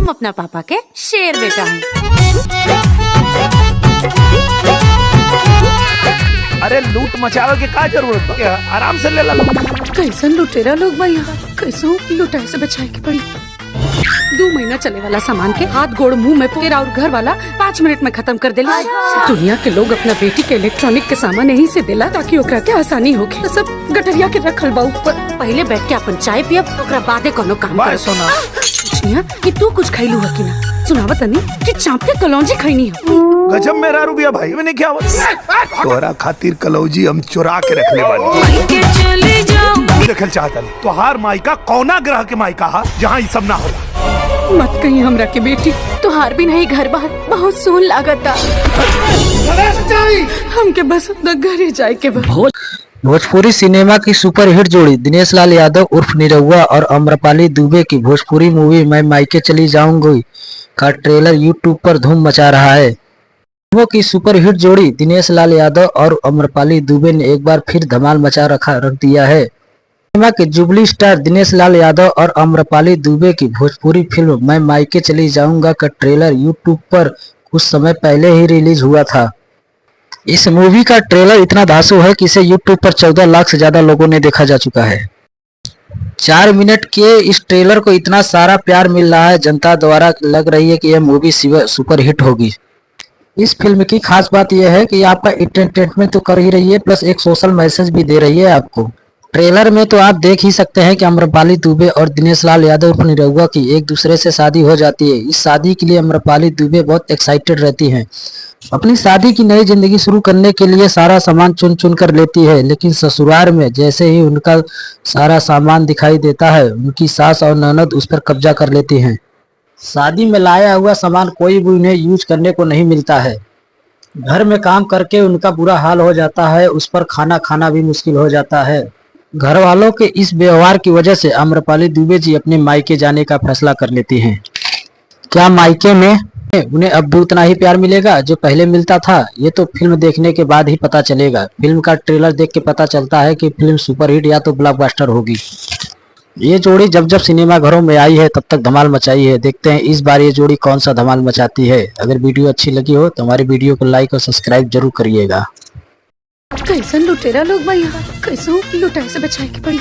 हम अपना पापा के शेर बेटा हैं। अरे लूट मचावे के का जरूरत बा? आराम से ले ला। कैसन लुटेरा लोग भाई, कैसो लुटाई से बचाए के पड़ी। 2 महीना चले वाला सामान के हाथ गोड़ मुंह में पोरा और घर वाला 5 मिनट में खत्म कर देला। दुनिया के लोग अपना बेटी के इलेक्ट्रॉनिक के सामान यहीं से देला ताकि ओकरा के आसानी होके। तो सब गठरिया के रखल बा ऊपर। पहले बैठ के अपन चाय पियब, ओकरा बादे कोनो काम कर। सोना पूछनिया कि तू कुछ खैलू है कि ना? सुनावत नहीं कि चाप के कलौंजी खैनी है। गजब मेरा रुपया भाई, मैंने क्या तोरा खातिर कलौजी हम चुरा के रख ले बानी। देखल चाहता नहीं तो हार माई का कौना ग्रह के माई का जहाँ ये सब ना होला। मत कहीं हमरा के बेटी तुहार भी नहीं घर बाहर बहुत सोन लागता। हमके बस अपना घरे जाए के बा। भोजपुरी सिनेमा की सुपरहिट जोड़ी दिनेश लाल यादव उर्फ निरहुआ और अम्रपाली दुबे की भोजपुरी मूवी मैं मायके चली जाऊंगी का ट्रेलर यूट्यूब पर धूम मचा रहा है। फिल्मों की सुपरहिट जोड़ी दिनेश लाल यादव और अम्रपाली दुबे ने एक बार फिर धमाल मचा रख दिया है। सिनेमा के जुबली स्टार दिनेश लाल यादव और अम्रपाली दुबे की भोजपुरी फिल्म मैं मायके चली जाऊंगा का ट्रेलर यूट्यूब पर कुछ समय पहले ही रिलीज हुआ था। इस मूवी का ट्रेलर इतना धांसू है कि इसे यूट्यूब पर 14 लाख से ज्यादा लोगों ने देखा जा चुका है। 4 मिनट के इस ट्रेलर को इतना सारा प्यार मिल रहा है जनता द्वारा, लग रही है कि यह मूवी सुपर हिट होगी। इस फिल्म की खास बात यह है कि आपका एंटरटेनमेंट तो कर ही रही है, प्लस एक सोशल मैसेज भी दे रही है आपको। ट्रेलर में तो आप देख ही सकते हैं कि अम्रपाली दुबे और दिनेश लाल यादव उर्फ निरहुआ की एक दूसरे से शादी हो जाती है। इस शादी के लिए अम्रपाली दुबे बहुत एक्साइटेड रहती हैं। अपनी शादी की नई जिंदगी शुरू करने के लिए सारा सामान चुन चुन कर लेती है, लेकिन ससुराल में जैसे ही उनका सारा सामान दिखाई देता है उनकी सास और ननद उस पर कब्जा कर लेती हैं। शादी में लाया हुआ सामान कोई भी उन्हें यूज करने को नहीं मिलता है। घर में काम करके उनका बुरा हाल हो जाता है, उस पर खाना खाना भी मुश्किल हो जाता है। घर वालों के इस व्यवहार की वजह से अम्रपाली दुबे जी अपने मायके जाने का फैसला कर लेती हैं। क्या मायके में उन्हें अब भी उतना ही प्यार मिलेगा जो पहले मिलता था? ये तो फिल्म देखने के बाद ही पता चलेगा। फिल्म का ट्रेलर देख के पता चलता है कि फिल्म सुपरहिट या तो ब्लॉकबस्टर होगी। ये जोड़ी जब जब सिनेमा घरों में आई है तब तक धमाल मचाई है। देखते हैं इस बार ये जोड़ी कौन सा धमाल मचाती है। अगर वीडियो अच्छी लगी हो तो हमारी वीडियो को लाइक और सब्सक्राइब जरूर करिएगा। कैसन लुटेरा लोग भाई, कैसो लुटाई से बचाए के पड़ी।